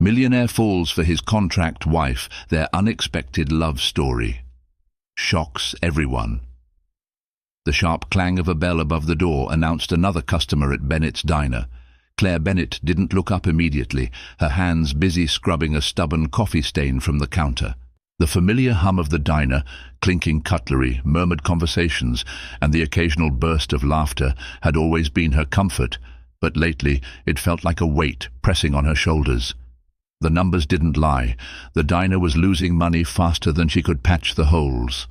Millionaire falls for his contract wife, their unexpected love story. Shocks everyone. The sharp clang of a bell above the door announced another customer at Bennett's diner. Claire Bennett didn't look up immediately, her hands busy scrubbing a stubborn coffee stain from the counter. The familiar hum of the diner, clinking cutlery, murmured conversations, and the occasional burst of laughter had always been her comfort, but lately it felt like a weight pressing on her shoulders. The numbers didn't lie. The diner was losing money faster than she could patch the holes.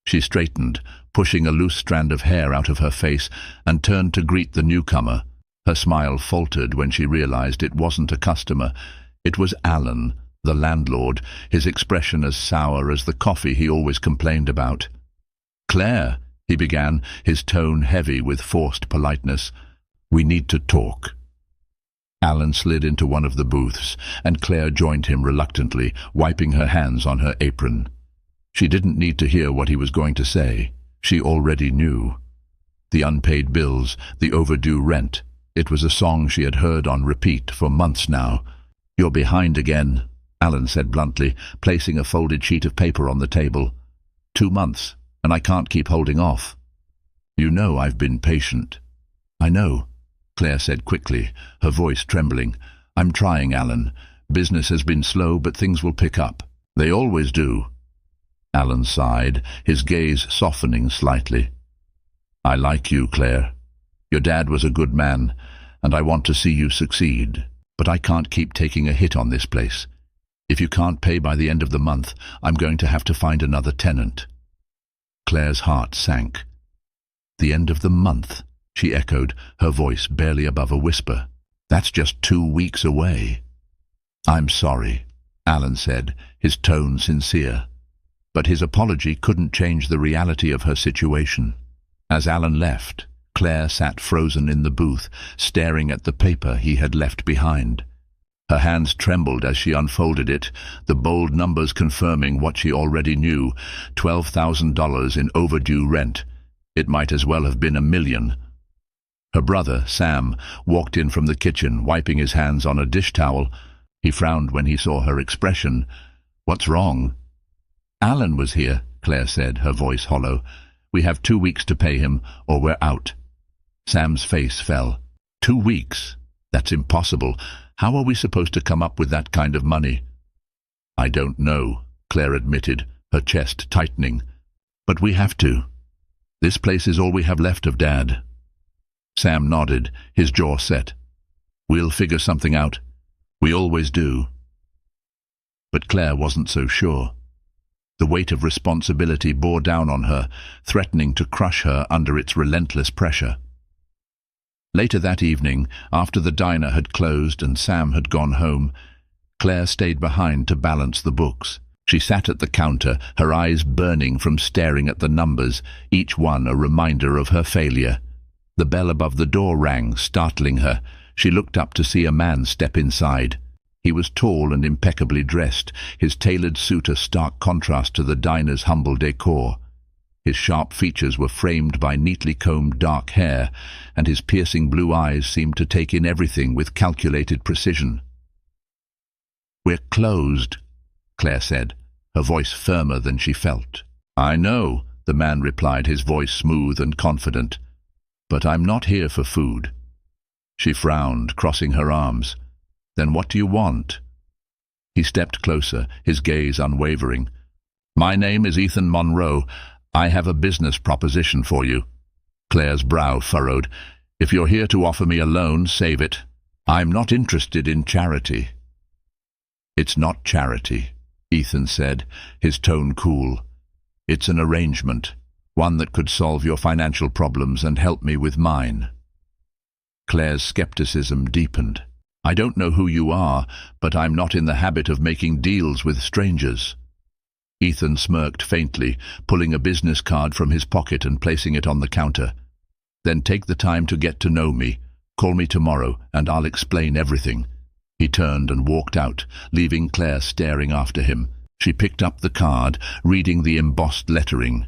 She straightened, pushing a loose strand of hair out of her face, and turned to greet the newcomer. Her smile faltered when she realized it wasn't a customer. It was Alan, the landlord, his expression as sour as the coffee he always complained about. "Claire," he began, his tone heavy with forced politeness, "we need to talk." Alan slid into one of the booths, and Claire joined him reluctantly, wiping her hands on her apron. She didn't need to hear what he was going to say. She already knew. The unpaid bills, the overdue rent. It was a song she had heard on repeat for months now. "You're behind again," Alan said bluntly, placing a folded sheet of paper on the table. 2 months, and I can't keep holding off. You know I've been patient." "I know," Claire said quickly, her voice trembling. "I'm trying, Alan. Business has been slow, but things will pick up. They always do." Alan sighed, his gaze softening slightly. "I like you, Claire. Your dad was a good man, and I want to see you succeed. But I can't keep taking a hit on this place. If you can't pay by the end of the month, I'm going to have to find another tenant." Claire's heart sank. "The end of the month?" she echoed, her voice barely above a whisper. "That's just 2 weeks away." "I'm sorry," Alan said, his tone sincere. But his apology couldn't change the reality of her situation. As Alan left, Claire sat frozen in the booth, staring at the paper he had left behind. Her hands trembled as she unfolded it, the bold numbers confirming what she already knew, $12,000 in overdue rent. It might as well have been $1 million. Her brother, Sam, walked in from the kitchen, wiping his hands on a dish towel. He frowned when he saw her expression. "What's wrong?" "Alan was here," Claire said, her voice hollow. "We have 2 weeks to pay him, or we're out." Sam's face fell. 2 weeks? That's impossible. How are we supposed to come up with that kind of money?" "I don't know," Claire admitted, her chest tightening. "But we have to. This place is all we have left of Dad." Sam nodded, his jaw set. "We'll figure something out. We always do." But Claire wasn't so sure. The weight of responsibility bore down on her, threatening to crush her under its relentless pressure. Later that evening, after the diner had closed and Sam had gone home, Claire stayed behind to balance the books. She sat at the counter, her eyes burning from staring at the numbers, each one a reminder of her failure. The bell above the door rang, startling her. She looked up to see a man step inside. He was tall and impeccably dressed, his tailored suit a stark contrast to the diner's humble decor. His sharp features were framed by neatly combed dark hair, and his piercing blue eyes seemed to take in everything with calculated precision. "We're closed," Claire said, her voice firmer than she felt. "I know," the man replied, his voice smooth and confident. "But I'm not here for food." She frowned, crossing her arms. "Then what do you want?" He stepped closer, his gaze unwavering. "My name is Ethan Monroe. I have a business proposition for you." Claire's brow furrowed. "If you're here to offer me a loan, save it. I'm not interested in charity." "It's not charity," Ethan said, his tone cool. "It's an arrangement, one that could solve your financial problems and help me with mine." Claire's skepticism deepened. "I don't know who you are, but I'm not in the habit of making deals with strangers." Ethan smirked faintly, pulling a business card from his pocket and placing it on the counter. "Then take the time to get to know me. Call me tomorrow, and I'll explain everything." He turned and walked out, leaving Claire staring after him. She picked up the card, reading the embossed lettering.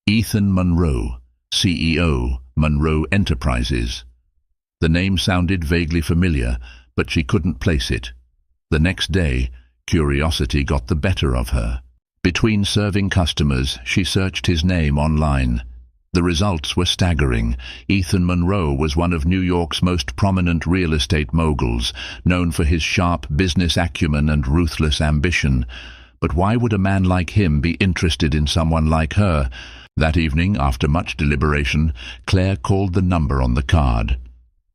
Ethan Monroe, CEO, Monroe Enterprises. The name sounded vaguely familiar, but she couldn't place it. The next day, curiosity got the better of her. Between serving customers, she searched his name online. The results were staggering. Ethan Monroe was one of New York's most prominent real estate moguls, known for his sharp business acumen and ruthless ambition. But why would a man like him be interested in someone like her? That evening, after much deliberation, Claire called the number on the card.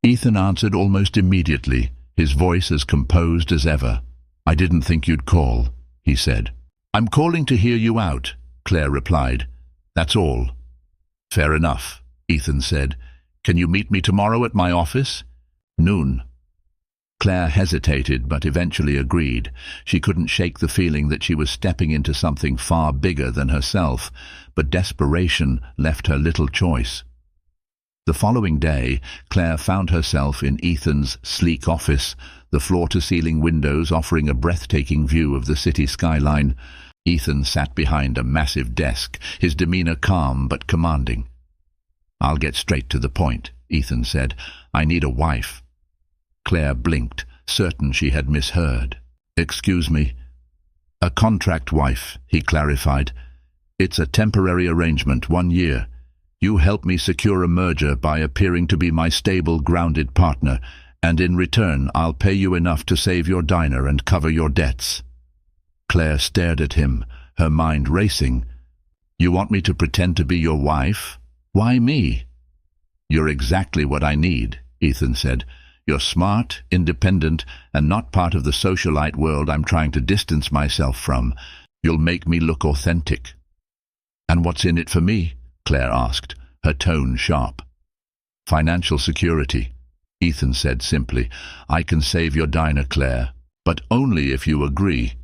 Ethan answered almost immediately, his voice as composed as ever. "I didn't think you'd call," he said. "I'm calling to hear you out," Claire replied. "That's all." "Fair enough," Ethan said. "Can you meet me tomorrow at my office?" "Noon." Claire hesitated, but eventually agreed. She couldn't shake the feeling that she was stepping into something far bigger than herself, but desperation left her little choice. The following day, Claire found herself in Ethan's sleek office, the floor-to-ceiling windows offering a breathtaking view of the city skyline. Ethan sat behind a massive desk, his demeanor calm but commanding. "I'll get straight to the point," Ethan said. "I need a wife." Claire blinked, certain she had misheard. "Excuse me?" "A contract wife," he clarified. "It's a temporary arrangement, 1 year. You help me secure a merger by appearing to be my stable, grounded partner, and in return I'll pay you enough to save your diner and cover your debts." Claire stared at him, her mind racing. "You want me to pretend to be your wife? Why me?" "You're exactly what I need," Ethan said. "You're smart, independent, and not part of the socialite world I'm trying to distance myself from. You'll make me look authentic." "And what's in it for me?" Claire asked, her tone sharp. "Financial security," Ethan said simply. "I can save your diner, Claire, but only if you agree."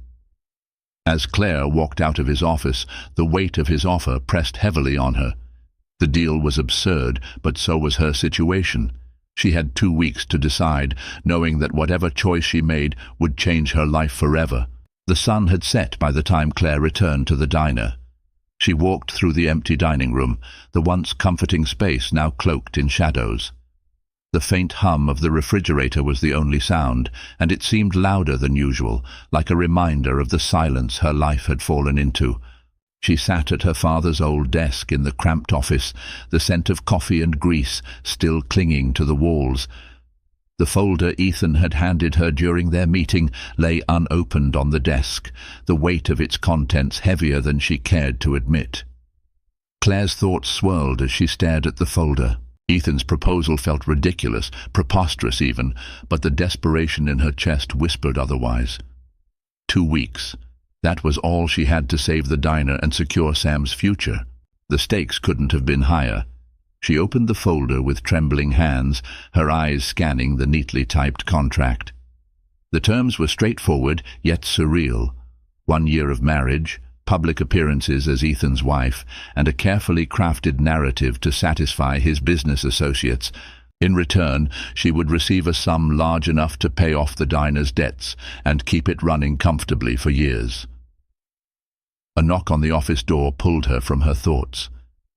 As Claire walked out of his office, the weight of his offer pressed heavily on her. The deal was absurd, but so was her situation. She had 2 weeks to decide, knowing that whatever choice she made would change her life forever. The sun had set by the time Claire returned to the diner. She walked through the empty dining room, the once comforting space now cloaked in shadows. The faint hum of the refrigerator was the only sound, and it seemed louder than usual, like a reminder of the silence her life had fallen into. She sat at her father's old desk in the cramped office, the scent of coffee and grease still clinging to the walls. The folder Ethan had handed her during their meeting lay unopened on the desk, the weight of its contents heavier than she cared to admit. Claire's thoughts swirled as she stared at the folder. Ethan's proposal felt ridiculous, preposterous even, but the desperation in her chest whispered otherwise. 2 weeks. That was all she had to save the diner and secure Sam's future. The stakes couldn't have been higher. She opened the folder with trembling hands, her eyes scanning the neatly typed contract. The terms were straightforward, yet surreal. 1 year of marriage, public appearances as Ethan's wife, and a carefully crafted narrative to satisfy his business associates. In return, she would receive a sum large enough to pay off the diner's debts and keep it running comfortably for years. A knock on the office door pulled her from her thoughts.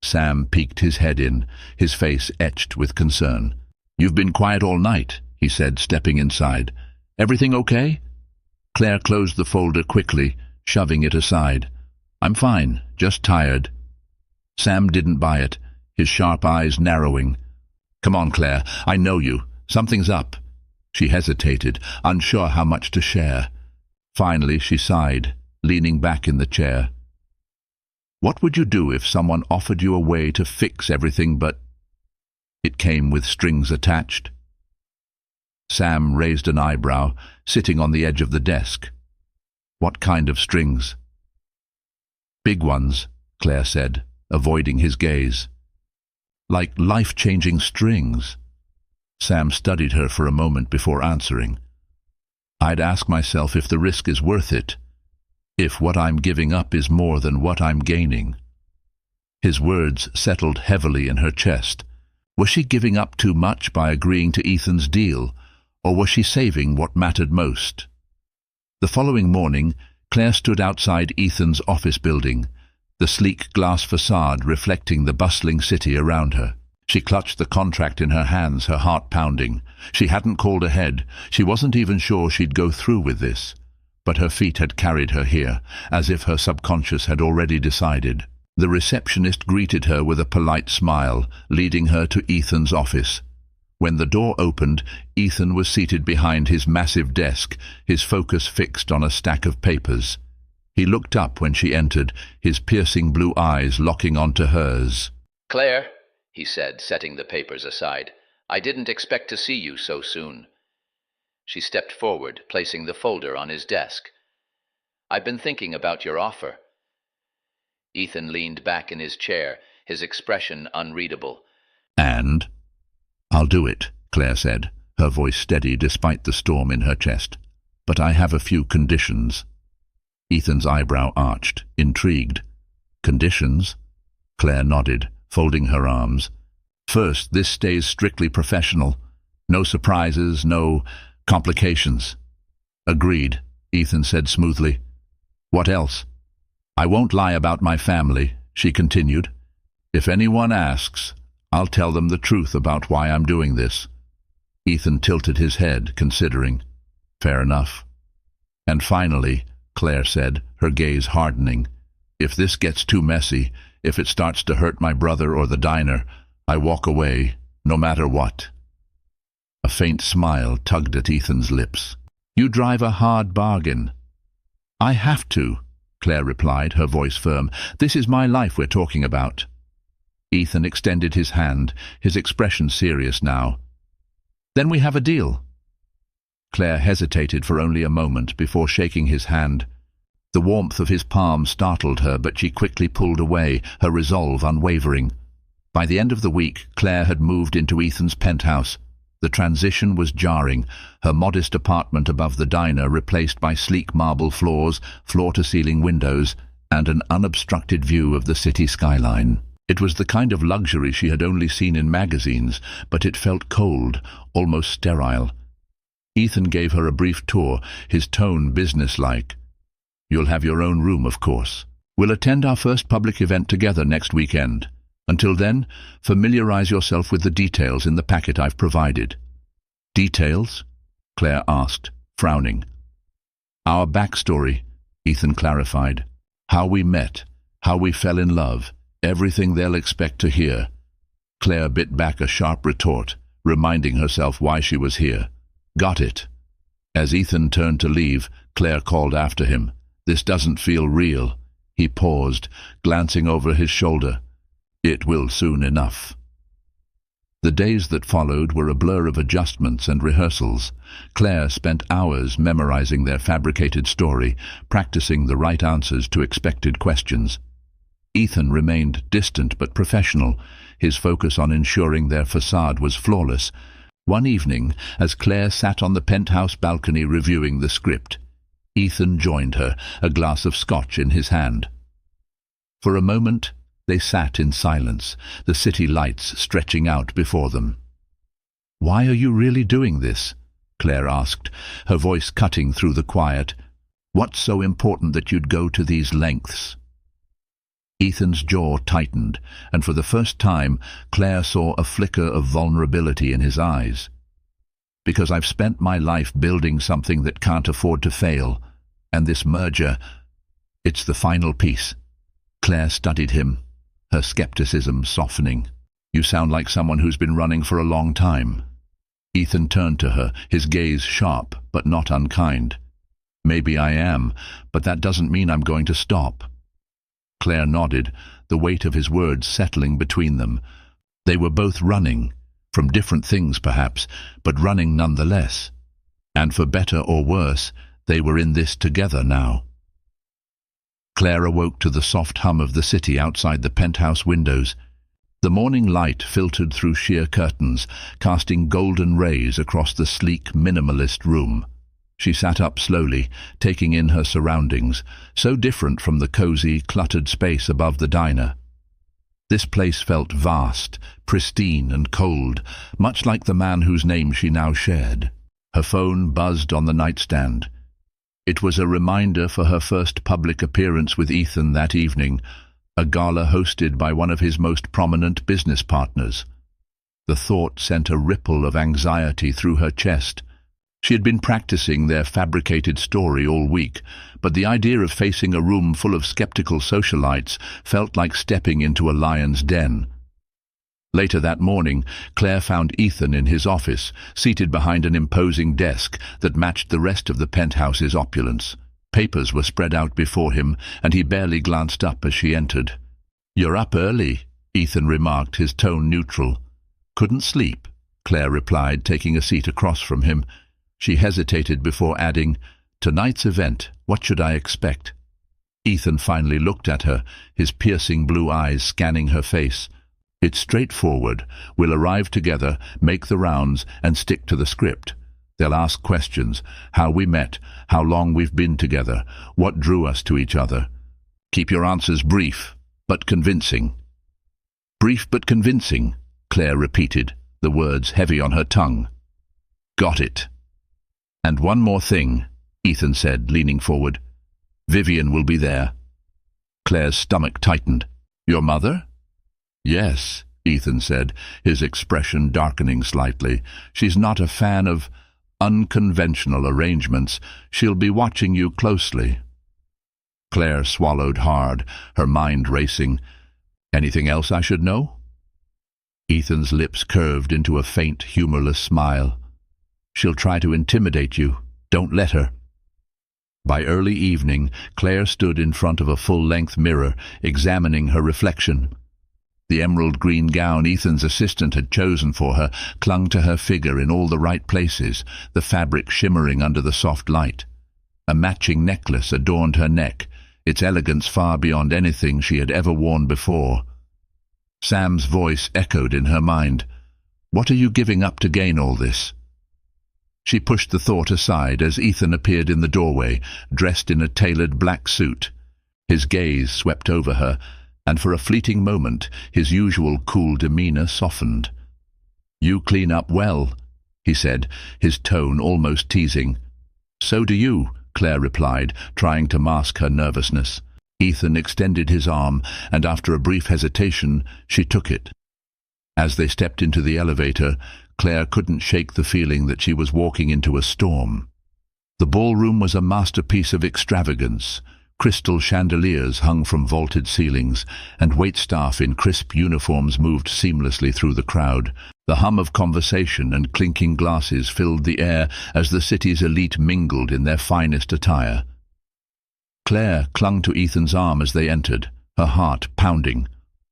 Sam peeked his head in, his face etched with concern. "You've been quiet all night," he said, stepping inside. "Everything okay?" Claire closed the folder quickly, shoving it aside. "I'm fine, just tired." Sam didn't buy it, his sharp eyes narrowing. "Come on, Claire, I know you. Something's up." She hesitated, unsure how much to share. Finally, she sighed, leaning back in the chair. "What would you do if someone offered you a way to fix everything but—" It came with strings attached. Sam raised an eyebrow, sitting on the edge of the desk. "What kind of strings?" "Big ones," Claire said, avoiding his gaze. "Like life-changing strings." Sam studied her for a moment before answering. "I'd ask myself if the risk is worth it. If what I'm giving up is more than what I'm gaining." His words settled heavily in her chest. Was she giving up too much by agreeing to Ethan's deal, or was she saving what mattered most? The following morning, Claire stood outside Ethan's office building, the sleek glass facade reflecting the bustling city around her. She clutched the contract in her hands, her heart pounding. She hadn't called ahead. She wasn't even sure she'd go through with this. But her feet had carried her here, as if her subconscious had already decided. The receptionist greeted her with a polite smile, leading her to Ethan's office. When the door opened, Ethan was seated behind his massive desk, his focus fixed on a stack of papers. He looked up when she entered, his piercing blue eyes locking onto hers. "Claire," he said, setting the papers aside, "I didn't expect to see you so soon." She stepped forward, placing the folder on his desk. "I've been thinking about your offer." Ethan leaned back in his chair, his expression unreadable. "And? I'll do it," Claire said, her voice steady despite the storm in her chest. "But I have a few conditions." Ethan's eyebrow arched, intrigued. "Conditions?" Claire nodded, folding her arms. "First, this stays strictly professional. No surprises, no complications." "Agreed," Ethan said smoothly. "What else?" "I won't lie about my family," she continued. "If anyone asks, I'll tell them the truth about why I'm doing this." Ethan tilted his head, considering. "Fair enough." "And finally," Claire said, her gaze hardening, "if this gets too messy, if it starts to hurt my brother or the diner, I walk away, no matter what." A faint smile tugged at Ethan's lips. "You drive a hard bargain." "I have to," Claire replied, her voice firm. "This is my life we're talking about." Ethan extended his hand, his expression serious now. "Then we have a deal." Claire hesitated for only a moment before shaking his hand. The warmth of his palm startled her, but she quickly pulled away, her resolve unwavering. By the end of the week, Claire had moved into Ethan's penthouse. The transition was jarring, her modest apartment above the diner replaced by sleek marble floors, floor-to-ceiling windows, and an unobstructed view of the city skyline. It was the kind of luxury she had only seen in magazines, but it felt cold, almost sterile. Ethan gave her a brief tour, his tone businesslike. "You'll have your own room, of course. We'll attend our first public event together next weekend. Until then, familiarize yourself with the details in the packet I've provided." "Details?" Claire asked, frowning. "Our backstory," Ethan clarified. "How we met, how we fell in love, everything they'll expect to hear." Claire bit back a sharp retort, reminding herself why she was here. "Got it." As Ethan turned to leave, Claire called after him. "This doesn't feel real." He paused, glancing over his shoulder. "It will soon enough." The days that followed were a blur of adjustments and rehearsals. Claire spent hours memorizing their fabricated story, practicing the right answers to expected questions. Ethan remained distant but professional, his focus on ensuring their facade was flawless. One evening, as Claire sat on the penthouse balcony reviewing the script, Ethan joined her, a glass of scotch in his hand. For a moment, they sat in silence, the city lights stretching out before them. "Why are you really doing this?" Claire asked, her voice cutting through the quiet. "What's so important that you'd go to these lengths?" Ethan's jaw tightened, and for the first time, Claire saw a flicker of vulnerability in his eyes. "Because I've spent my life building something that can't afford to fail, and this merger, it's the final piece." Claire studied him, her skepticism softening. "You sound like someone who's been running for a long time." Ethan turned to her, his gaze sharp but not unkind. "Maybe I am, but that doesn't mean I'm going to stop." Claire nodded, the weight of his words settling between them. They were both running, from different things perhaps, but running nonetheless. And for better or worse, they were in this together now. Claire awoke to the soft hum of the city outside the penthouse windows. The morning light filtered through sheer curtains, casting golden rays across the sleek, minimalist room. She sat up slowly, taking in her surroundings, so different from the cozy, cluttered space above the diner. This place felt vast, pristine and cold, much like the man whose name she now shared. Her phone buzzed on the nightstand. It was a reminder for her first public appearance with Ethan that evening, a gala hosted by one of his most prominent business partners. The thought sent a ripple of anxiety through her chest. She had been practicing their fabricated story all week, but the idea of facing a room full of skeptical socialites felt like stepping into a lion's den. Later that morning, Claire found Ethan in his office, seated behind an imposing desk that matched the rest of the penthouse's opulence. Papers were spread out before him, and he barely glanced up as she entered. "You're up early," Ethan remarked, his tone neutral. "Couldn't sleep," Claire replied, taking a seat across from him. She hesitated before adding, "Tonight's event, what should I expect?" Ethan finally looked at her, his piercing blue eyes scanning her face. "It's straightforward. We'll arrive together, make the rounds, and stick to the script. They'll ask questions: how we met, how long we've been together, what drew us to each other. Keep your answers brief, but convincing." "Brief but convincing," Claire repeated, the words heavy on her tongue. "Got it." "And one more thing," Ethan said, leaning forward. "Vivian will be there." Claire's stomach tightened. "Your mother?" "Yes," Ethan said, his expression darkening slightly. "She's not a fan of unconventional arrangements. She'll be watching you closely." Claire swallowed hard, her mind racing. "Anything else I should know?" Ethan's lips curved into a faint, humorless smile. "She'll try to intimidate you. Don't let her." By early evening, Claire stood in front of a full-length mirror, examining her reflection. The emerald green gown Ethan's assistant had chosen for her clung to her figure in all the right places, the fabric shimmering under the soft light. A matching necklace adorned her neck, its elegance far beyond anything she had ever worn before. Sam's voice echoed in her mind. "What are you giving up to gain all this?" She pushed the thought aside as Ethan appeared in the doorway, dressed in a tailored black suit. His gaze swept over her, and for a fleeting moment his usual cool demeanor softened. "You clean up well," he said, his tone almost teasing. "So do you," Claire replied, trying to mask her nervousness. Ethan extended his arm, and after a brief hesitation, she took it. As they stepped into the elevator, Claire couldn't shake the feeling that she was walking into a storm. The ballroom was a masterpiece of extravagance. Crystal chandeliers hung from vaulted ceilings, and waitstaff in crisp uniforms moved seamlessly through the crowd. The hum of conversation and clinking glasses filled the air as the city's elite mingled in their finest attire. Claire clung to Ethan's arm as they entered, her heart pounding.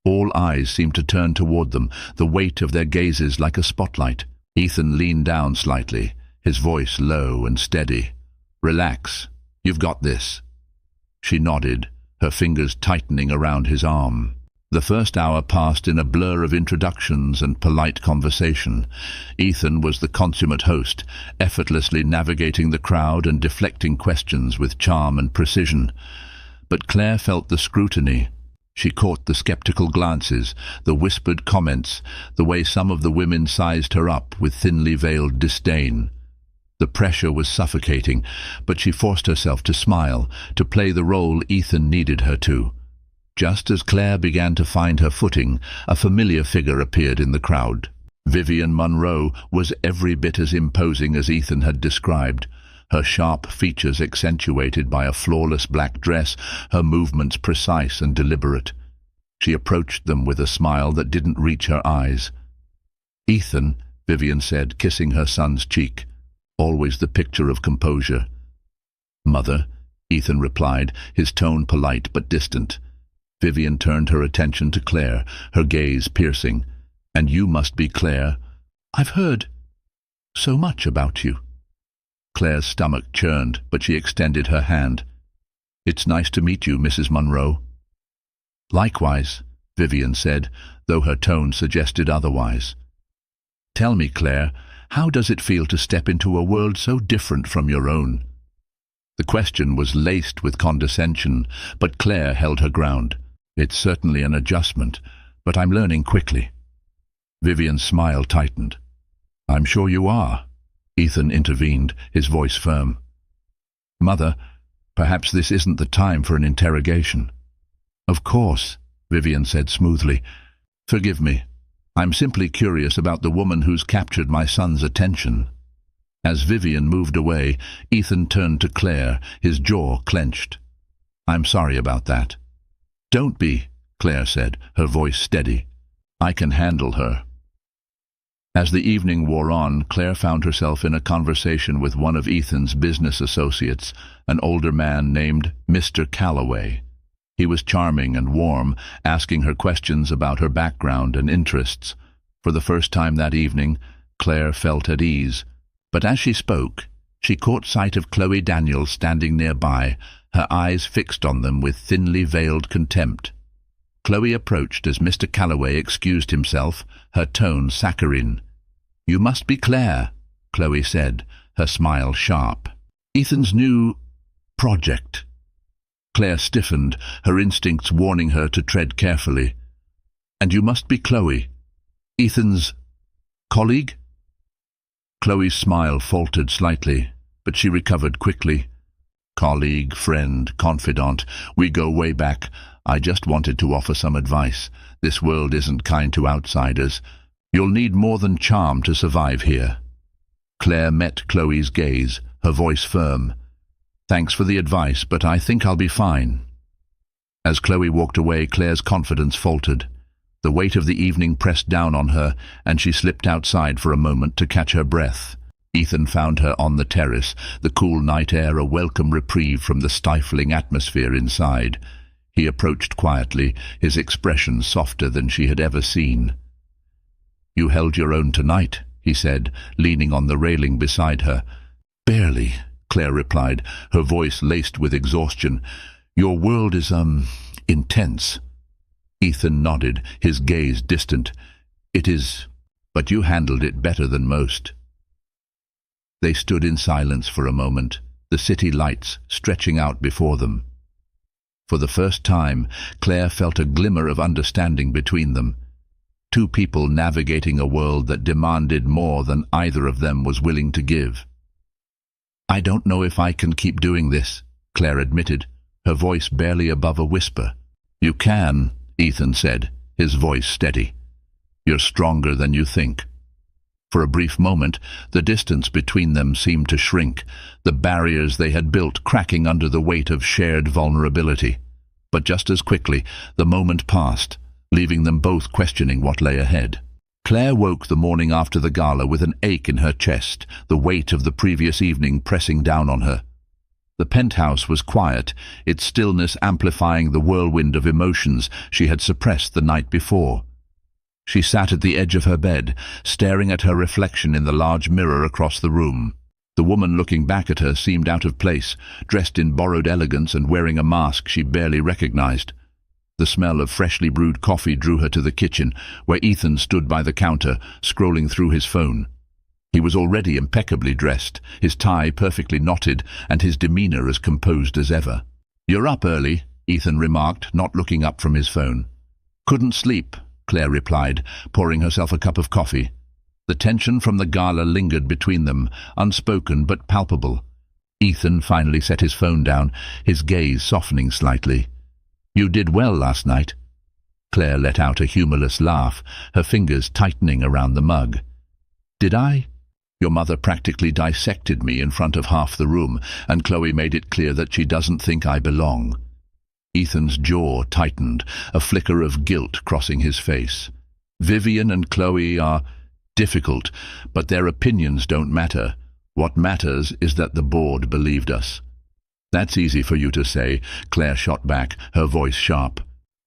All eyes seemed to turn toward them, the weight of their gazes like a spotlight. Ethan leaned down slightly, his voice low and steady. "Relax. You've got this." She nodded, her fingers tightening around his arm. The first hour passed in a blur of introductions and polite conversation. Ethan was the consummate host, effortlessly navigating the crowd and deflecting questions with charm and precision. But Claire felt the scrutiny. She caught the skeptical glances, the whispered comments, the way some of the women sized her up with thinly veiled disdain. The pressure was suffocating, but she forced herself to smile, to play the role Ethan needed her to. Just as Claire began to find her footing, a familiar figure appeared in the crowd. Vivian Munro was every bit as imposing as Ethan had described, her sharp features accentuated by a flawless black dress, her movements precise and deliberate. She approached them with a smile that didn't reach her eyes. "Ethan," Vivian said, kissing her son's cheek, always the picture of composure. "Mother," Ethan replied, his tone polite but distant. Vivian turned her attention to Claire, her gaze piercing. "And you must be Claire. I've heard so much about you." Claire's stomach churned, but she extended her hand. "It's nice to meet you, Mrs. Munro." "Likewise," Vivian said, though her tone suggested otherwise. "Tell me, Claire, how does it feel to step into a world so different from your own?" The question was laced with condescension, but Claire held her ground. "It's certainly an adjustment, but I'm learning quickly." Vivian's smile tightened. "I'm sure you are," Ethan intervened, his voice firm. "Mother, perhaps this isn't the time for an interrogation." "Of course," Vivian said smoothly. "Forgive me. I'm simply curious about the woman who's captured my son's attention." As Vivian moved away, Ethan turned to Claire, his jaw clenched. "I'm sorry about that." "Don't be," Claire said, her voice steady. "I can handle her." As the evening wore on, Claire found herself in a conversation with one of Ethan's business associates, an older man named Mr. Calloway. He was charming and warm, asking her questions about her background and interests. For the first time that evening, Claire felt at ease. But as she spoke, she caught sight of Chloe Daniels standing nearby, her eyes fixed on them with thinly veiled contempt. Chloe approached as Mr. Calloway excused himself, her tone saccharine. "You must be Claire," Chloe said, her smile sharp. "Ethan's new project." Claire stiffened, her instincts warning her to tread carefully. "And you must be Chloe, Ethan's colleague?" Chloe's smile faltered slightly, but she recovered quickly. "Colleague, friend, confidant, we go way back. I just wanted to offer some advice. This world isn't kind to outsiders. You'll need more than charm to survive here." Claire met Chloe's gaze, her voice firm. "Thanks for the advice, but I think I'll be fine." As Chloe walked away, Claire's confidence faltered. The weight of the evening pressed down on her, and she slipped outside for a moment to catch her breath. Ethan found her on the terrace, the cool night air a welcome reprieve from the stifling atmosphere inside. He approached quietly, his expression softer than she had ever seen. "You held your own tonight," he said, leaning on the railing beside her. "Barely," Claire replied, her voice laced with exhaustion. "Your world is, intense." Ethan nodded, his gaze distant. "It is, but you handled it better than most." They stood in silence for a moment, the city lights stretching out before them. For the first time, Claire felt a glimmer of understanding between them. Two people navigating a world that demanded more than either of them was willing to give. "I don't know if I can keep doing this," Claire admitted, her voice barely above a whisper. "You can," Ethan said, his voice steady. "You're stronger than you think." For a brief moment, the distance between them seemed to shrink, the barriers they had built cracking under the weight of shared vulnerability. But just as quickly, the moment passed, leaving them both questioning what lay ahead. Claire woke the morning after the gala with an ache in her chest, the weight of the previous evening pressing down on her. The penthouse was quiet, its stillness amplifying the whirlwind of emotions she had suppressed the night before. She sat at the edge of her bed, staring at her reflection in the large mirror across the room. The woman looking back at her seemed out of place, dressed in borrowed elegance and wearing a mask she barely recognized. The smell of freshly brewed coffee drew her to the kitchen, where Ethan stood by the counter, scrolling through his phone. He was already impeccably dressed, his tie perfectly knotted, and his demeanor as composed as ever. "You're up early," Ethan remarked, not looking up from his phone. "Couldn't sleep," Claire replied, pouring herself a cup of coffee. The tension from the gala lingered between them, unspoken but palpable. Ethan finally set his phone down, his gaze softening slightly. "You did well last night." Claire let out a humorless laugh, her fingers tightening around the mug. "Did I? Your mother practically dissected me in front of half the room, and Chloe made it clear that she doesn't think I belong." Ethan's jaw tightened, a flicker of guilt crossing his face. "Vivian and Chloe are difficult, but their opinions don't matter. What matters is that the board believed us." "That's easy for you to say," Claire shot back, her voice sharp.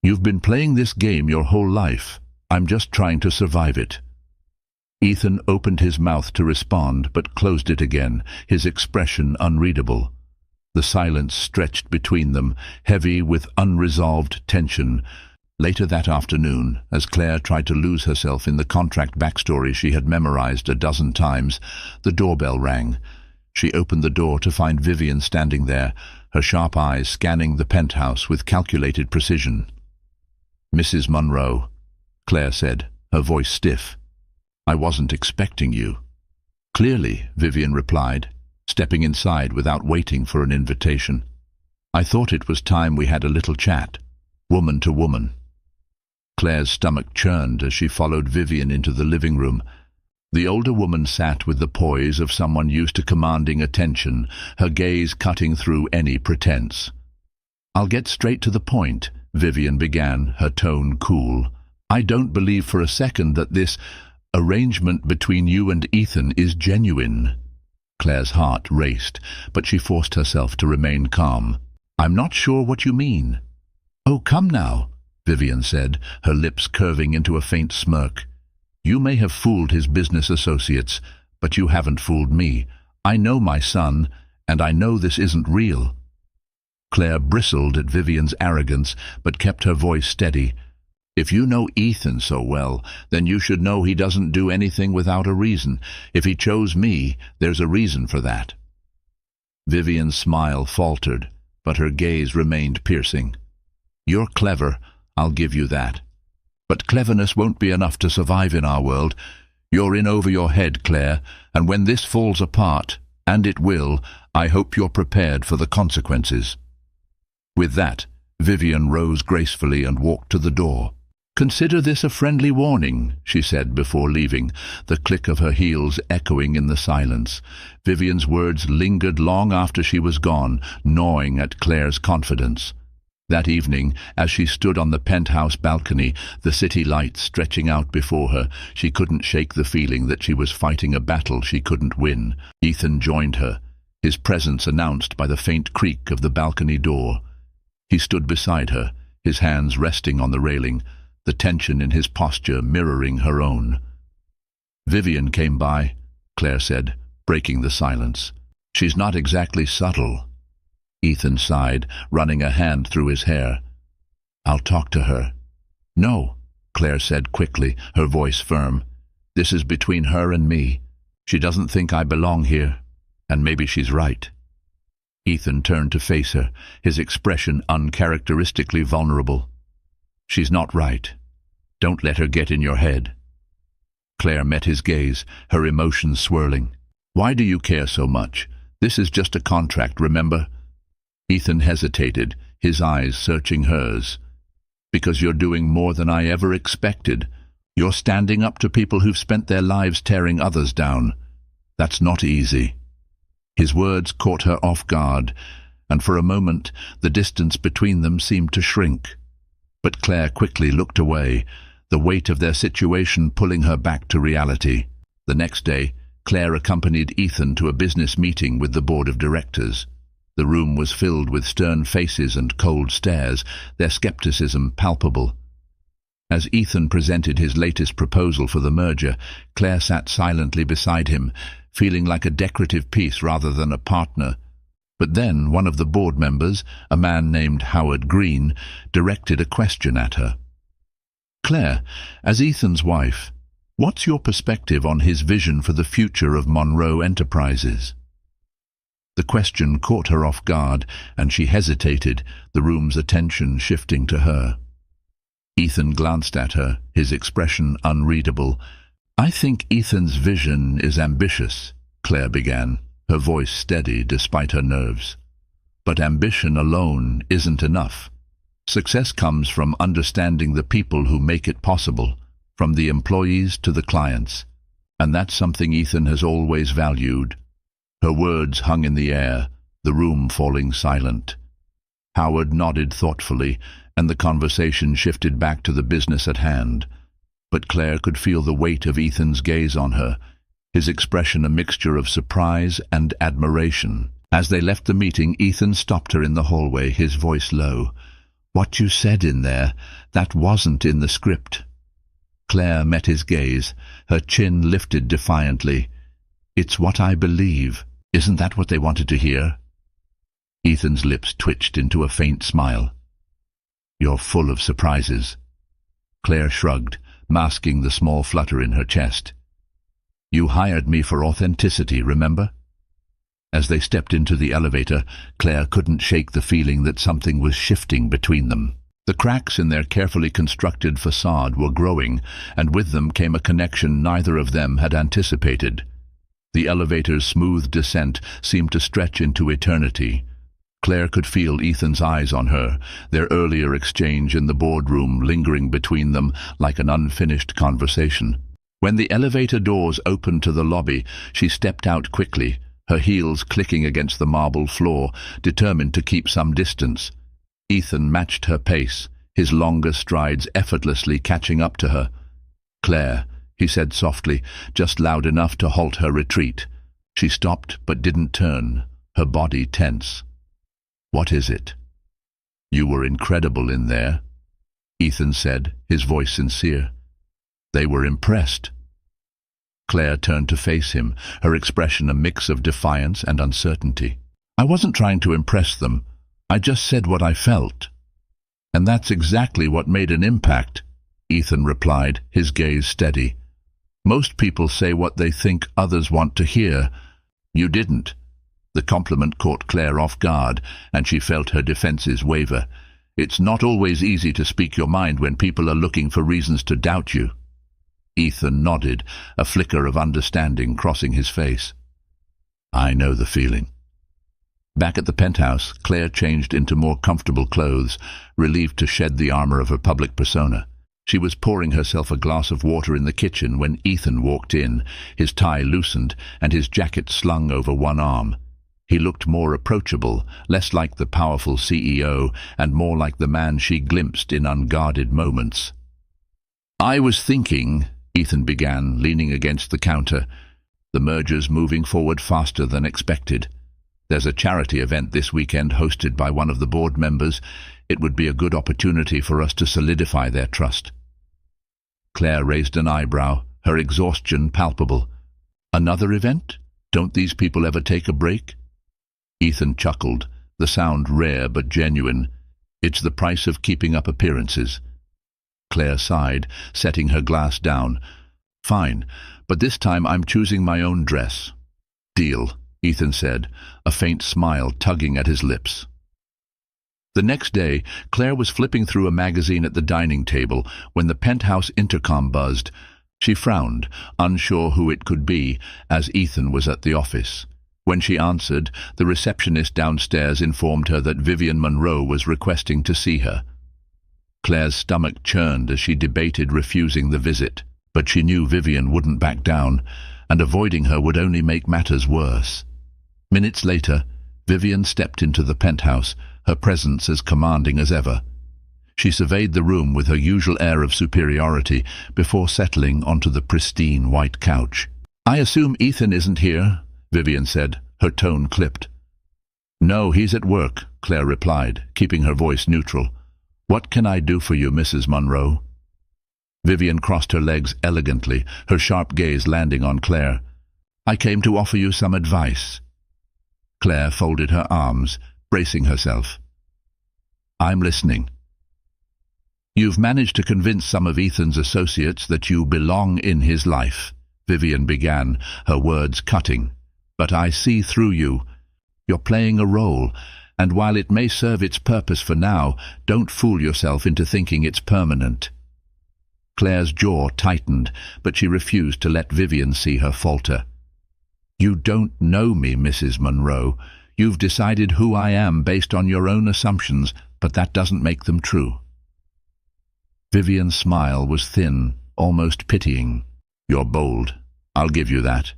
"You've been playing this game your whole life. I'm just trying to survive it." Ethan opened his mouth to respond, but closed it again, his expression unreadable. The silence stretched between them, heavy with unresolved tension. Later that afternoon, as Claire tried to lose herself in the contract backstory she had memorized a dozen times, the doorbell rang. She opened the door to find Vivian standing there, her sharp eyes scanning the penthouse with calculated precision. "Mrs. Munro," Claire said, her voice stiff. "I wasn't expecting you." "Clearly," Vivian replied, stepping inside without waiting for an invitation. "I thought it was time we had a little chat, woman to woman." Claire's stomach churned as she followed Vivian into the living room. The older woman sat with the poise of someone used to commanding attention, her gaze cutting through any pretense. "I'll get straight to the point," Vivian began, her tone cool. "I don't believe for a second that this arrangement between you and Ethan is genuine." Claire's heart raced, but she forced herself to remain calm. "I'm not sure what you mean." "Oh, come now," Vivian said, her lips curving into a faint smirk. "You may have fooled his business associates, but you haven't fooled me. I know my son, and I know this isn't real." Claire bristled at Vivian's arrogance, but kept her voice steady. "If you know Ethan so well, then you should know he doesn't do anything without a reason. If he chose me, there's a reason for that." Vivian's smile faltered, but her gaze remained piercing. "You're clever, I'll give you that. But cleverness won't be enough to survive in our world. You're in over your head, Claire, and when this falls apart, and it will, I hope you're prepared for the consequences." With that, Vivian rose gracefully and walked to the door. "Consider this a friendly warning," she said before leaving, the click of her heels echoing in the silence. Vivian's words lingered long after she was gone, gnawing at Claire's confidence. That evening, as she stood on the penthouse balcony, the city lights stretching out before her, she couldn't shake the feeling that she was fighting a battle she couldn't win. Ethan joined her, his presence announced by the faint creak of the balcony door. He stood beside her, his hands resting on the railing, the tension in his posture mirroring her own. "Vivian came by," Claire said, breaking the silence. "She's not exactly subtle." Ethan sighed, running a hand through his hair. "I'll talk to her." "No," Claire said quickly, her voice firm. "This is between her and me. She doesn't think I belong here, and maybe she's right." Ethan turned to face her, his expression uncharacteristically vulnerable. "She's not right. Don't let her get in your head." Claire met his gaze, her emotions swirling. "Why do you care so much? This is just a contract, remember?" Ethan hesitated, his eyes searching hers. "Because you're doing more than I ever expected. You're standing up to people who've spent their lives tearing others down. That's not easy." His words caught her off guard, and for a moment the distance between them seemed to shrink. But Claire quickly looked away, the weight of their situation pulling her back to reality. The next day, Claire accompanied Ethan to a business meeting with the board of directors. The room was filled with stern faces and cold stares, their skepticism palpable. As Ethan presented his latest proposal for the merger, Claire sat silently beside him, feeling like a decorative piece rather than a partner. But then one of the board members, a man named Howard Green, directed a question at her. "Claire, as Ethan's wife, what's your perspective on his vision for the future of Monroe Enterprises?" The question caught her off guard, and she hesitated, the room's attention shifting to her. Ethan glanced at her, his expression unreadable. "I think Ethan's vision is ambitious," Claire began, her voice steady despite her nerves. "But ambition alone isn't enough. Success comes from understanding the people who make it possible, from the employees to the clients. And that's something Ethan has always valued." Her words hung in the air, the room falling silent. Howard nodded thoughtfully, and the conversation shifted back to the business at hand. But Claire could feel the weight of Ethan's gaze on her, his expression a mixture of surprise and admiration. As they left the meeting, Ethan stopped her in the hallway, his voice low. "What you said in there, that wasn't in the script." Claire met his gaze, her chin lifted defiantly. "It's what I believe. Isn't that what they wanted to hear?" Ethan's lips twitched into a faint smile. "You're full of surprises." Claire shrugged, masking the small flutter in her chest. "You hired me for authenticity, remember?" As they stepped into the elevator, Claire couldn't shake the feeling that something was shifting between them. The cracks in their carefully constructed facade were growing, and with them came a connection neither of them had anticipated. The elevator's smooth descent seemed to stretch into eternity. Claire could feel Ethan's eyes on her, their earlier exchange in the boardroom lingering between them like an unfinished conversation. When the elevator doors opened to the lobby, she stepped out quickly, her heels clicking against the marble floor, determined to keep some distance. Ethan matched her pace, his longer strides effortlessly catching up to her. "Claire," he said softly, just loud enough to halt her retreat. She stopped but didn't turn, her body tense. "What is it?" "You were incredible in there," Ethan said, his voice sincere. "They were impressed." Claire turned to face him, her expression a mix of defiance and uncertainty. "I wasn't trying to impress them. I just said what I felt." "And that's exactly what made an impact," Ethan replied, his gaze steady. "Most people say what they think others want to hear. You didn't." The compliment caught Claire off guard, and she felt her defenses waver. "It's not always easy to speak your mind when people are looking for reasons to doubt you." Ethan nodded, a flicker of understanding crossing his face. "I know the feeling." Back at the penthouse, Claire changed into more comfortable clothes, relieved to shed the armor of her public persona. She was pouring herself a glass of water in the kitchen when Ethan walked in, his tie loosened and his jacket slung over one arm. He looked more approachable, less like the powerful CEO, and more like the man she glimpsed in unguarded moments. "I was thinking," Ethan began, leaning against the counter. "The merger's moving forward faster than expected. There's a charity event this weekend hosted by one of the board members. It would be a good opportunity for us to solidify their trust." Claire raised an eyebrow, her exhaustion palpable. "Another event? Don't these people ever take a break?" Ethan chuckled, the sound rare but genuine. "It's the price of keeping up appearances." Claire sighed, setting her glass down. "Fine, but this time I'm choosing my own dress." "Deal," Ethan said, a faint smile tugging at his lips. The next day, Claire was flipping through a magazine at the dining table when the penthouse intercom buzzed. She frowned, unsure who it could be, as Ethan was at the office. When she answered, the receptionist downstairs informed her that Vivian Monroe was requesting to see her. Claire's stomach churned as she debated refusing the visit, but she knew Vivian wouldn't back down, and avoiding her would only make matters worse. Minutes later, Vivian stepped into the penthouse, her presence as commanding as ever. She surveyed the room with her usual air of superiority before settling onto the pristine white couch. "I assume Ethan isn't here," Vivian said, her tone clipped. "No, he's at work," Claire replied, keeping her voice neutral. "What can I do for you, Mrs. Monroe?" Vivian crossed her legs elegantly, her sharp gaze landing on Claire. "I came to offer you some advice." Claire folded her arms, bracing herself. "I'm listening." "You've managed to convince some of Ethan's associates that you belong in his life," Vivian began, her words cutting. "But I see through you. You're playing a role, and while it may serve its purpose for now, don't fool yourself into thinking it's permanent." Claire's jaw tightened, but she refused to let Vivian see her falter. "You don't know me, Mrs. Monroe. You've decided who I am based on your own assumptions, but that doesn't make them true." Vivian's smile was thin, almost pitying. "You're bold. I'll give you that.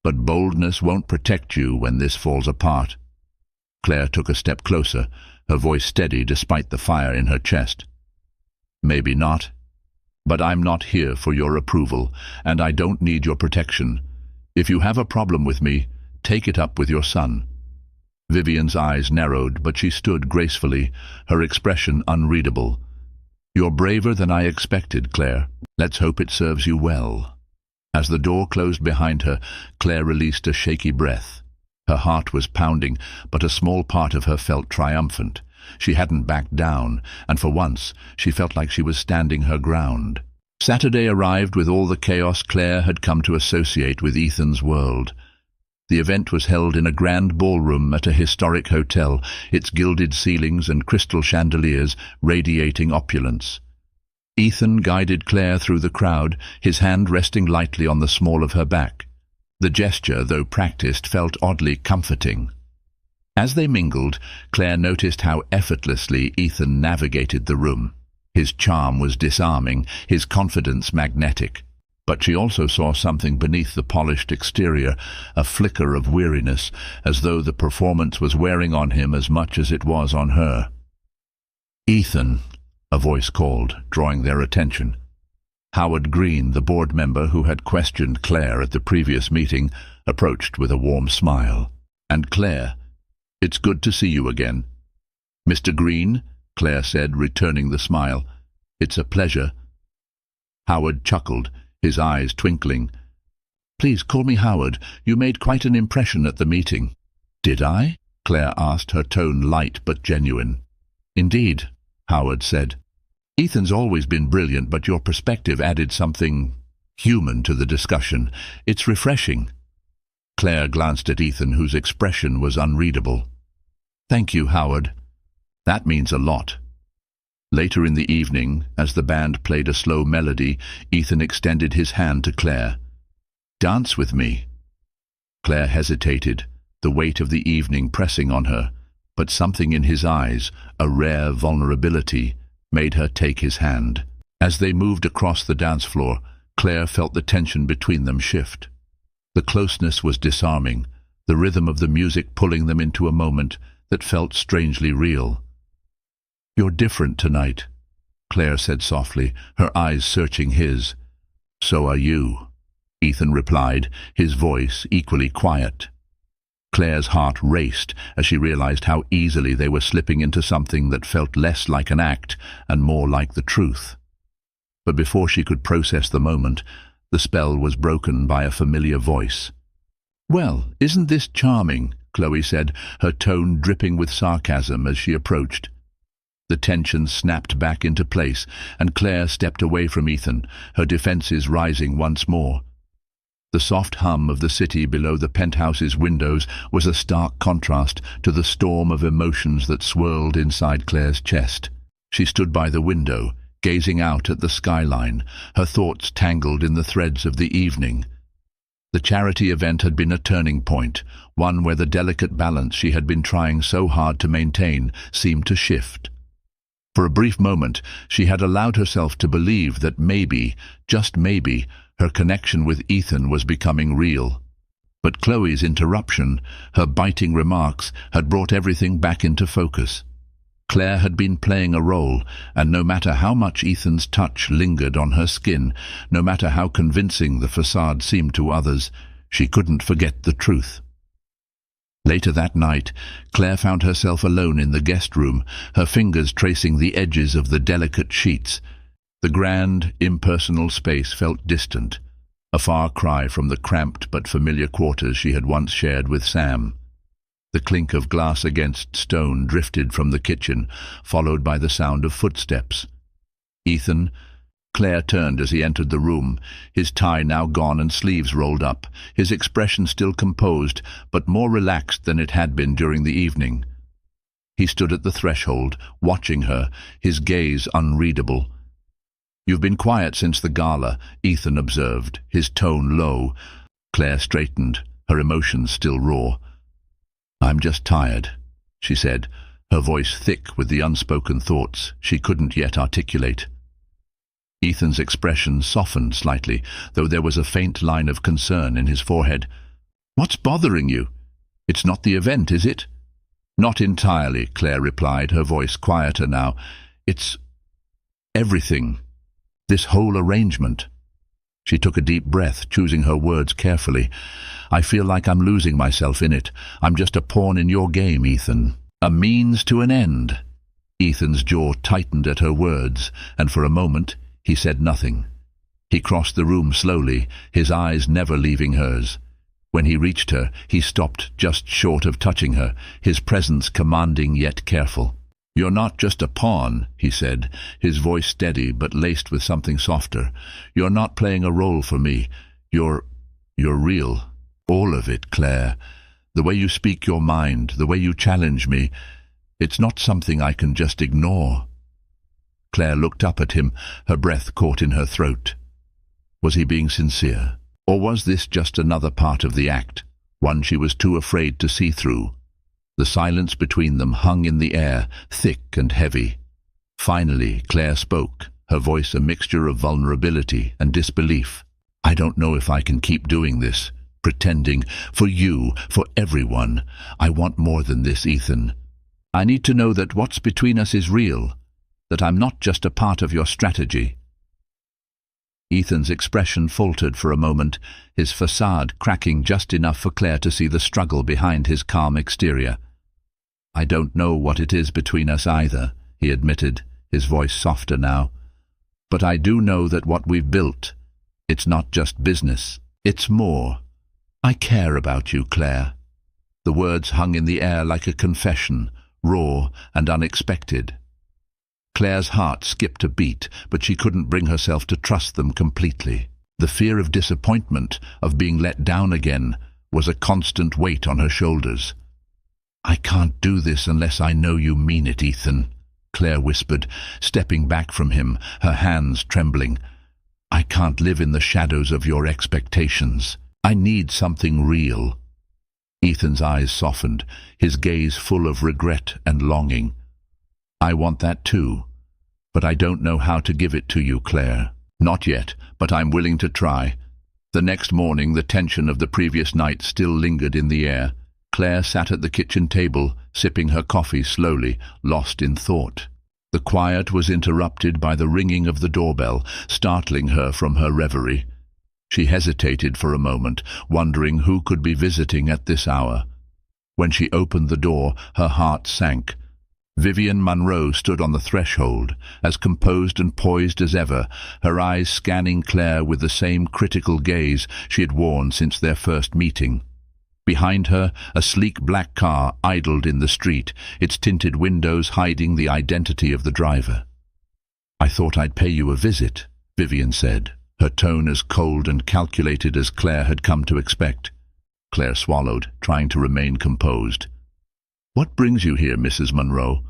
But boldness won't protect you when this falls apart." Claire took a step closer, her voice steady despite the fire in her chest. "Maybe not. But I'm not here for your approval, and I don't need your protection. If you have a problem with me, take it up with your son." Vivian's eyes narrowed, but she stood gracefully, her expression unreadable. "You're braver than I expected, Claire. Let's hope it serves you well." As the door closed behind her, Claire released a shaky breath. Her heart was pounding, but a small part of her felt triumphant. She hadn't backed down, and for once she felt like she was standing her ground. Saturday arrived with all the chaos Claire had come to associate with Ethan's world. The event was held in a grand ballroom at a historic hotel, its gilded ceilings and crystal chandeliers radiating opulence. Ethan guided Claire through the crowd, his hand resting lightly on the small of her back. The gesture, though practiced, felt oddly comforting. As they mingled, Claire noticed how effortlessly Ethan navigated the room. His charm was disarming, his confidence magnetic. But she also saw something beneath the polished exterior, a flicker of weariness, as though the performance was wearing on him as much as it was on her. "Ethan," a voice called, drawing their attention. Howard Green, the board member who had questioned Claire at the previous meeting, approached with a warm smile. "And Claire, it's good to see you again." "Mr. Green," Claire said, returning the smile. "It's a pleasure." Howard chuckled, his eyes twinkling. "Please call me Howard. You made quite an impression at the meeting." "Did I?" Claire asked, her tone light but genuine. "Indeed," Howard said. "Ethan's always been brilliant, but your perspective added something human to the discussion. It's refreshing." Claire glanced at Ethan, whose expression was unreadable. "Thank you, Howard. That means a lot." Later in the evening, as the band played a slow melody, Ethan extended his hand to Claire. "Dance with me." Claire hesitated, the weight of the evening pressing on her, but something in his eyes, a rare vulnerability, made her take his hand. As they moved across the dance floor, Claire felt the tension between them shift. The closeness was disarming, the rhythm of the music pulling them into a moment that felt strangely real. "You're different tonight," Claire said softly, her eyes searching his. "So are you," Ethan replied, his voice equally quiet. Claire's heart raced as she realized how easily they were slipping into something that felt less like an act and more like the truth. But before she could process the moment, the spell was broken by a familiar voice. "Well, isn't this charming?" Chloe said, her tone dripping with sarcasm as she approached. The tension snapped back into place, and Claire stepped away from Ethan, her defenses rising once more. The soft hum of the city below the penthouse's windows was a stark contrast to the storm of emotions that swirled inside Claire's chest. She stood by the window, gazing out at the skyline, her thoughts tangled in the threads of the evening. The charity event had been a turning point, one where the delicate balance she had been trying so hard to maintain seemed to shift. For a brief moment, she had allowed herself to believe that maybe, just maybe, her connection with Ethan was becoming real. But Chloe's interruption, her biting remarks, had brought everything back into focus. Claire had been playing a role, and no matter how much Ethan's touch lingered on her skin, no matter how convincing the facade seemed to others, she couldn't forget the truth. Later that night, Claire found herself alone in the guest room, her fingers tracing the edges of the delicate sheets. The grand, impersonal space felt distant, a far cry from the cramped but familiar quarters she had once shared with Sam. The clink of glass against stone drifted from the kitchen, followed by the sound of footsteps. "Ethan?" Claire turned as he entered the room, his tie now gone and sleeves rolled up, his expression still composed, but more relaxed than it had been during the evening. He stood at the threshold, watching her, his gaze unreadable. "You've been quiet since the gala," Ethan observed, his tone low. Claire straightened, her emotions still raw. "I'm just tired," she said, her voice thick with the unspoken thoughts she couldn't yet articulate. Ethan's expression softened slightly, though there was a faint line of concern in his forehead. "What's bothering you? It's not the event, is it?" "Not entirely," Claire replied, her voice quieter now. "It's everything. This whole arrangement." She took a deep breath, choosing her words carefully. "I feel like I'm losing myself in it. I'm just a pawn in your game, Ethan. A means to an end." Ethan's jaw tightened at her words, and for a moment he said nothing. He crossed the room slowly, his eyes never leaving hers. When he reached her, he stopped just short of touching her, his presence commanding yet careful. "You're not just a pawn," he said, his voice steady but laced with something softer. "You're not playing a role for me. You're real. All of it, Claire. The way you speak your mind, the way you challenge me. It's not something I can just ignore." Claire looked up at him, her breath caught in her throat. Was he being sincere? Or was this just another part of the act, one she was too afraid to see through? The silence between them hung in the air, thick and heavy. Finally, Claire spoke, her voice a mixture of vulnerability and disbelief. "I don't know if I can keep doing this, pretending, for you, for everyone. I want more than this, Ethan. I need to know that what's between us is real, that I'm not just a part of your strategy." Ethan's expression faltered for a moment, his facade cracking just enough for Claire to see the struggle behind his calm exterior. "I don't know what it is between us either," he admitted, his voice softer now. "But I do know that what we've built, it's not just business, it's more. I care about you, Claire." The words hung in the air like a confession, raw and unexpected. Claire's heart skipped a beat, but she couldn't bring herself to trust them completely. The fear of disappointment, of being let down again, was a constant weight on her shoulders. "I can't do this unless I know you mean it, Ethan," Claire whispered, stepping back from him, her hands trembling. "I can't live in the shadows of your expectations. I need something real." Ethan's eyes softened, his gaze full of regret and longing. "I want that too, but I don't know how to give it to you, Claire. Not yet, but I'm willing to try." The next morning, the tension of the previous night still lingered in the air. Claire sat at the kitchen table, sipping her coffee slowly, lost in thought. The quiet was interrupted by the ringing of the doorbell, startling her from her reverie. She hesitated for a moment, wondering who could be visiting at this hour. When she opened the door, her heart sank. Vivian Munro stood on the threshold, as composed and poised as ever, her eyes scanning Claire with the same critical gaze she had worn since their first meeting. Behind her, a sleek black car idled in the street, its tinted windows hiding the identity of the driver. "I thought I'd pay you a visit," Vivian said, her tone as cold and calculated as Claire had come to expect. Claire swallowed, trying to remain composed. "What brings you here, Mrs. Munro?"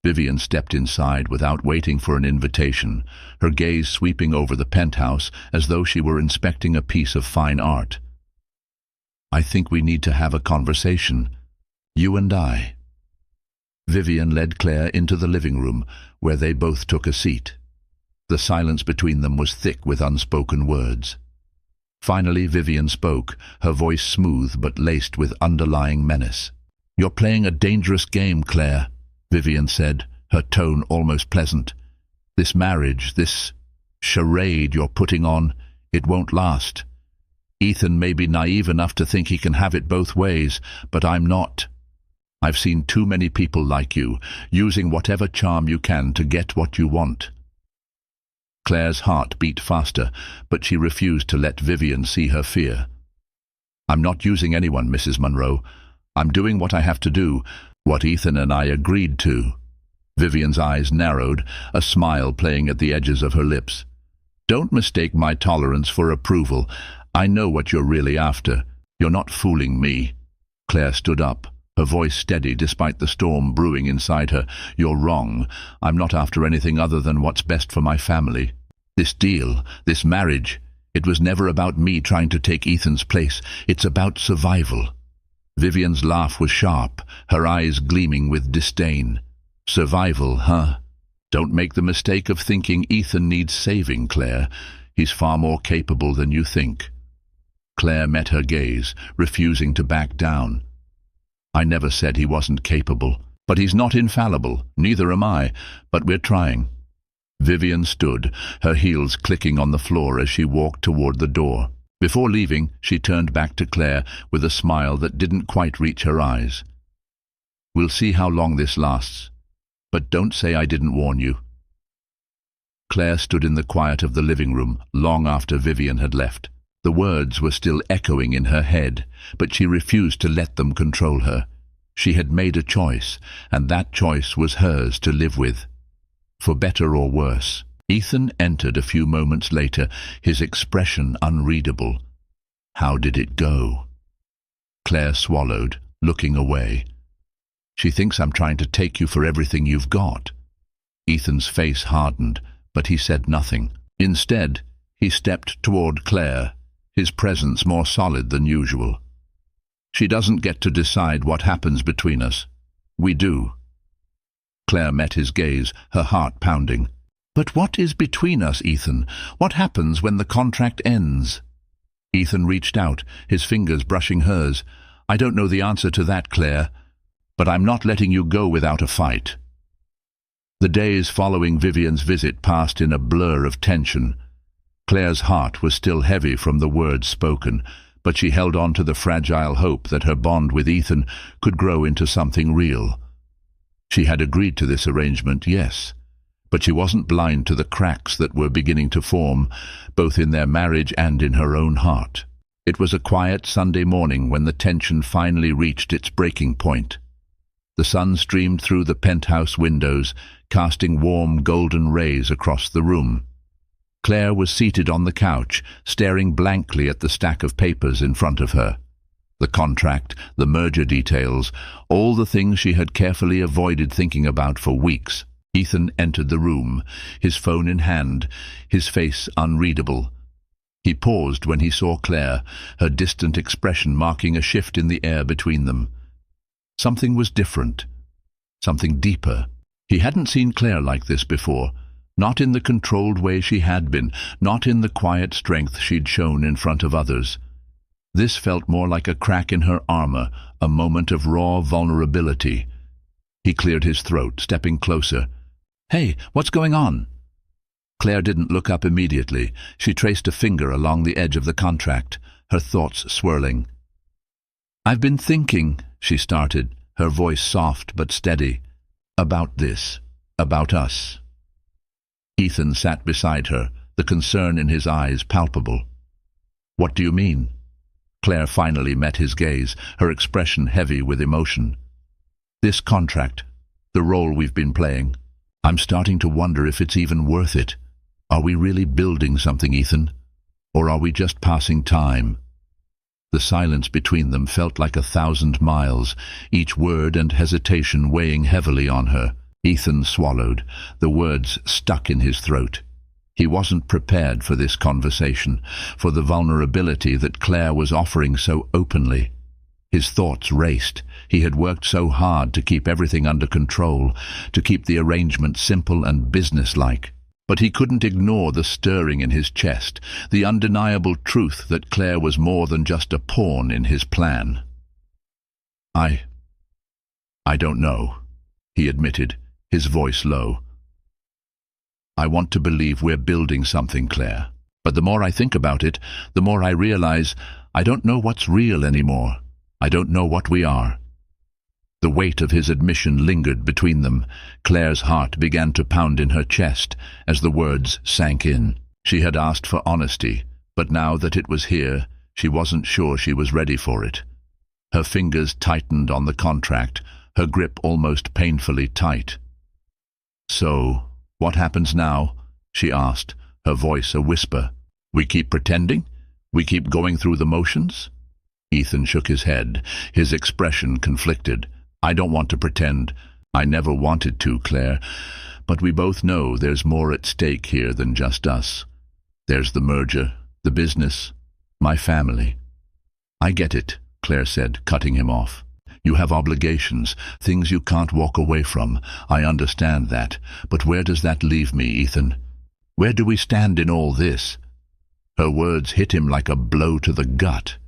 Vivian stepped inside without waiting for an invitation, her gaze sweeping over the penthouse as though she were inspecting a piece of fine art. "I think we need to have a conversation. You and I." Vivian led Claire into the living room, where they both took a seat. The silence between them was thick with unspoken words. Finally Vivian spoke, her voice smooth but laced with underlying menace. "You're playing a dangerous game, Claire," Vivian said, her tone almost pleasant. "This marriage, this charade you're putting on, it won't last. Ethan may be naive enough to think he can have it both ways, but I'm not. I've seen too many people like you, using whatever charm you can to get what you want." Claire's heart beat faster, but she refused to let Vivian see her fear. "I'm not using anyone, Mrs. Munro. I'm doing what I have to do, what Ethan and I agreed to." Vivian's eyes narrowed, a smile playing at the edges of her lips. "Don't mistake my tolerance for approval. I know what you're really after. You're not fooling me." Claire stood up, her voice steady despite the storm brewing inside her. "You're wrong. I'm not after anything other than what's best for my family. This deal, this marriage, it was never about me trying to take Ethan's place. It's about survival." Vivian's laugh was sharp, her eyes gleaming with disdain. "Survival, huh? Don't make the mistake of thinking Ethan needs saving, Claire. He's far more capable than you think." Claire met her gaze, refusing to back down. "I never said he wasn't capable, but he's not infallible, neither am I, but we're trying." Vivian stood, her heels clicking on the floor as she walked toward the door. Before leaving, she turned back to Claire with a smile that didn't quite reach her eyes. "We'll see how long this lasts, but don't say I didn't warn you." Claire stood in the quiet of the living room long after Vivian had left. The words were still echoing in her head, but she refused to let them control her. She had made a choice, and that choice was hers to live with. For better or worse. Ethan entered a few moments later, his expression unreadable. How did it go? Claire swallowed, looking away. "She thinks I'm trying to take you for everything you've got." Ethan's face hardened, but he said nothing. Instead, he stepped toward Claire, his presence more solid than usual. She doesn't get to decide what happens between us. We do. Claire met his gaze, her heart pounding. But what is between us, Ethan? What happens when the contract ends? Ethan reached out, his fingers brushing hers. I don't know the answer to that, Claire, but I'm not letting you go without a fight. The days following Vivian's visit passed in a blur of tension. Claire's heart was still heavy from the words spoken, but she held on to the fragile hope that her bond with Ethan could grow into something real. She had agreed to this arrangement, yes, but she wasn't blind to the cracks that were beginning to form, both in their marriage and in her own heart. It was a quiet Sunday morning when the tension finally reached its breaking point. The sun streamed through the penthouse windows, casting warm golden rays across the room. Claire was seated on the couch, staring blankly at the stack of papers in front of her. The contract, the merger details, all the things she had carefully avoided thinking about for weeks. Ethan entered the room, his phone in hand, his face unreadable. He paused when he saw Claire, her distant expression marking a shift in the air between them. Something was different, something deeper. He hadn't seen Claire like this before, not in the controlled way she had been, not in the quiet strength she'd shown in front of others. This felt more like a crack in her armor, a moment of raw vulnerability. He cleared his throat, stepping closer. Hey, what's going on? Claire didn't look up immediately. She traced a finger along the edge of the contract, her thoughts swirling. I've been thinking, she started, her voice soft but steady, about this, about us. Ethan sat beside her, the concern in his eyes palpable. What do you mean? Claire finally met his gaze, her expression heavy with emotion. This contract, the role we've been playing, I'm starting to wonder if it's even worth it. Are we really building something, Ethan? Or are we just passing time? The silence between them felt like 1,000 miles, each word and hesitation weighing heavily on her. Ethan swallowed, the words stuck in his throat. He wasn't prepared for this conversation, for the vulnerability that Claire was offering so openly. His thoughts raced. He had worked so hard to keep everything under control, to keep the arrangement simple and businesslike. But he couldn't ignore the stirring in his chest, the undeniable truth that Claire was more than just a pawn in his plan. I don't know, he admitted, his voice low. I want to believe we're building something, Claire. But the more I think about it, the more I realize I don't know what's real anymore. I don't know what we are. The weight of his admission lingered between them. Claire's heart began to pound in her chest as the words sank in. She had asked for honesty, but now that it was here, she wasn't sure she was ready for it. Her fingers tightened on the contract, her grip almost painfully tight. So, what happens now? She asked, her voice a whisper. We keep pretending? We keep going through the motions? Ethan shook his head, his expression conflicted. I don't want to pretend. I never wanted to, Claire. But we both know there's more at stake here than just us. There's the merger, the business, my family. I get it, Claire said, cutting him off. You have obligations, things you can't walk away from. I understand that. But where does that leave me, Ethan? Where do we stand in all this? Her words hit him like a blow to the gut.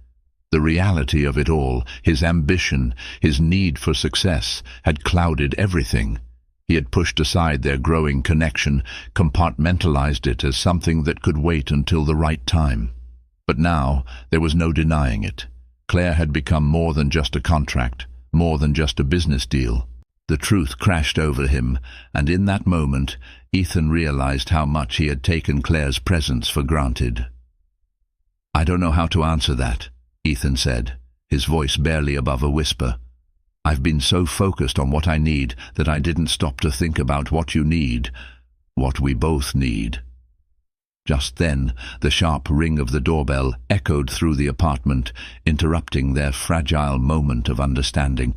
The reality of it all, his ambition, his need for success, had clouded everything. He had pushed aside their growing connection, compartmentalized it as something that could wait until the right time. But now there was no denying it. Claire had become more than just a contract, more than just a business deal. The truth crashed over him, and in that moment, Ethan realized how much he had taken Claire's presence for granted. I don't know how to answer that, Ethan said, his voice barely above a whisper. I've been so focused on what I need that I didn't stop to think about what you need, what we both need. Just then, the sharp ring of the doorbell echoed through the apartment, interrupting their fragile moment of understanding.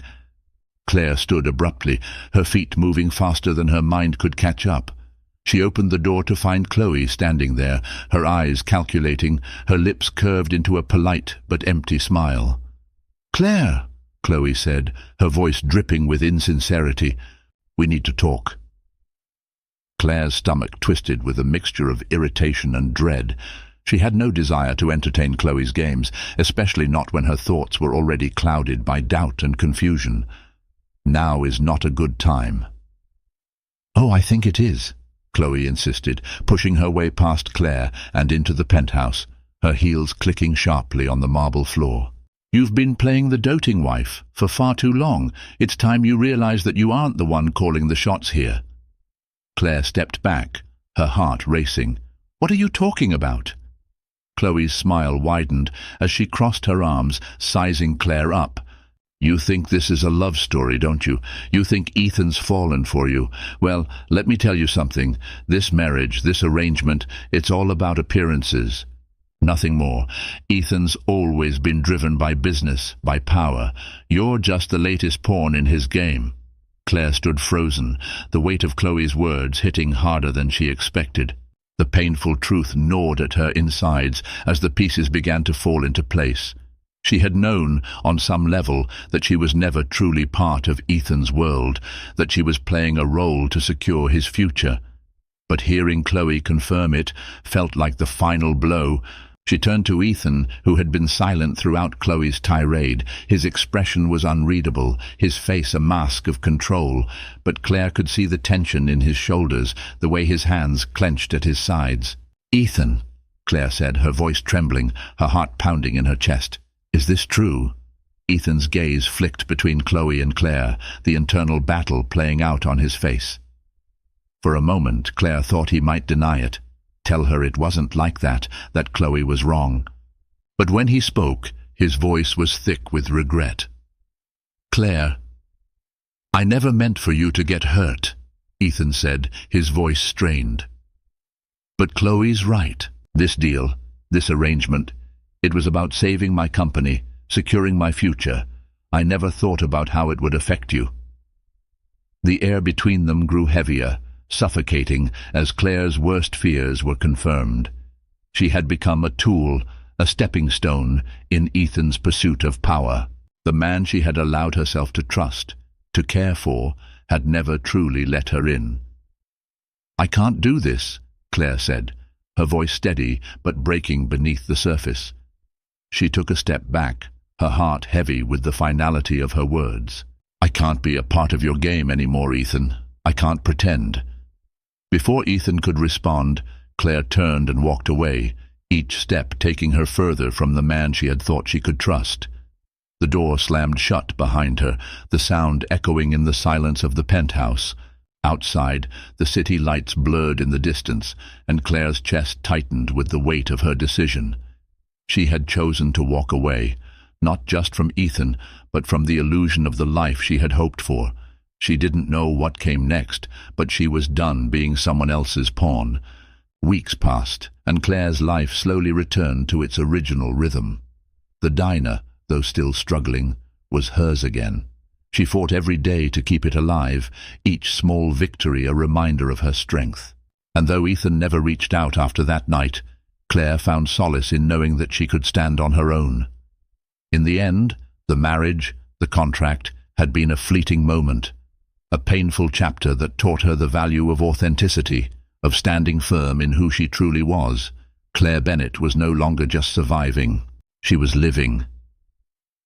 Claire stood abruptly, her feet moving faster than her mind could catch up. She opened the door to find Chloe standing there, her eyes calculating, her lips curved into a polite but empty smile. "Claire," Chloe said, her voice dripping with insincerity, "we need to talk." Claire's stomach twisted with a mixture of irritation and dread. She had no desire to entertain Chloe's games, especially not when her thoughts were already clouded by doubt and confusion. Now is not a good time. "Oh, I think it is," Chloe insisted, pushing her way past Claire and into the penthouse, her heels clicking sharply on the marble floor. "You've been playing the doting wife for far too long. It's time you realize that you aren't the one calling the shots here." Claire stepped back, her heart racing. "What are you talking about?" Chloe's smile widened as she crossed her arms, sizing Claire up. "You think this is a love story, don't you? You think Ethan's fallen for you. Well, let me tell you something. This marriage, this arrangement, it's all about appearances. Nothing more. Ethan's always been driven by business, by power. You're just the latest pawn in his game." Claire stood frozen, the weight of Chloe's words hitting harder than she expected. The painful truth gnawed at her insides as the pieces began to fall into place. She had known, on some level, that she was never truly part of Ethan's world, that she was playing a role to secure his future. But hearing Chloe confirm it felt like the final blow. She turned to Ethan, who had been silent throughout Chloe's tirade. His expression was unreadable, his face a mask of control, but Claire could see the tension in his shoulders, the way his hands clenched at his sides. "Ethan," Claire said, her voice trembling, her heart pounding in her chest. "Is this true?" Ethan's gaze flicked between Chloe and Claire, the internal battle playing out on his face. For a moment, Claire thought he might deny it, tell her it wasn't like that Chloe was wrong. But when he spoke, his voice was thick with regret. "Claire, I never meant for you to get hurt," Ethan said, his voice strained. "But Chloe's right. This deal, this arrangement, it was about saving my company, securing my future. I never thought about how it would affect you." The air between them grew heavier, suffocating as Claire's worst fears were confirmed. She had become a tool, a stepping stone in Ethan's pursuit of power. The man she had allowed herself to trust, to care for, had never truly let her in. "I can't do this," Claire said, her voice steady but breaking beneath the surface. She took a step back, her heart heavy with the finality of her words. "I can't be a part of your game anymore, Ethan. I can't pretend." Before Ethan could respond, Claire turned and walked away, each step taking her further from the man she had thought she could trust. The door slammed shut behind her, the sound echoing in the silence of the penthouse. Outside, the city lights blurred in the distance, and Claire's chest tightened with the weight of her decision. She had chosen to walk away, not just from Ethan, but from the illusion of the life she had hoped for. She didn't know what came next, but she was done being someone else's pawn. Weeks passed, and Claire's life slowly returned to its original rhythm. The diner, though still struggling, was hers again. She fought every day to keep it alive, each small victory a reminder of her strength. And though Ethan never reached out after that night, Claire found solace in knowing that she could stand on her own. In the end, the marriage, the contract, had been a fleeting moment, a painful chapter that taught her the value of authenticity, of standing firm in who she truly was. Claire Bennett was no longer just surviving, she was living.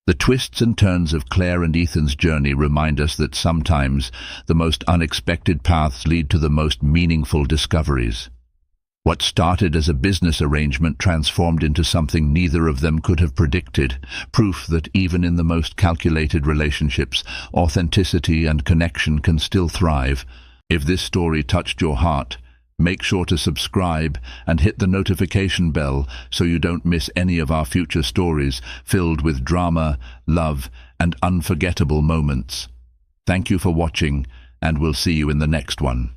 The twists and turns of Claire and Ethan's journey remind us that sometimes the most unexpected paths lead to the most meaningful discoveries. What started as a business arrangement transformed into something neither of them could have predicted, proof that even in the most calculated relationships, authenticity and connection can still thrive. If this story touched your heart, make sure to subscribe and hit the notification bell so you don't miss any of our future stories filled with drama, love, and unforgettable moments. Thank you for watching, and we'll see you in the next one.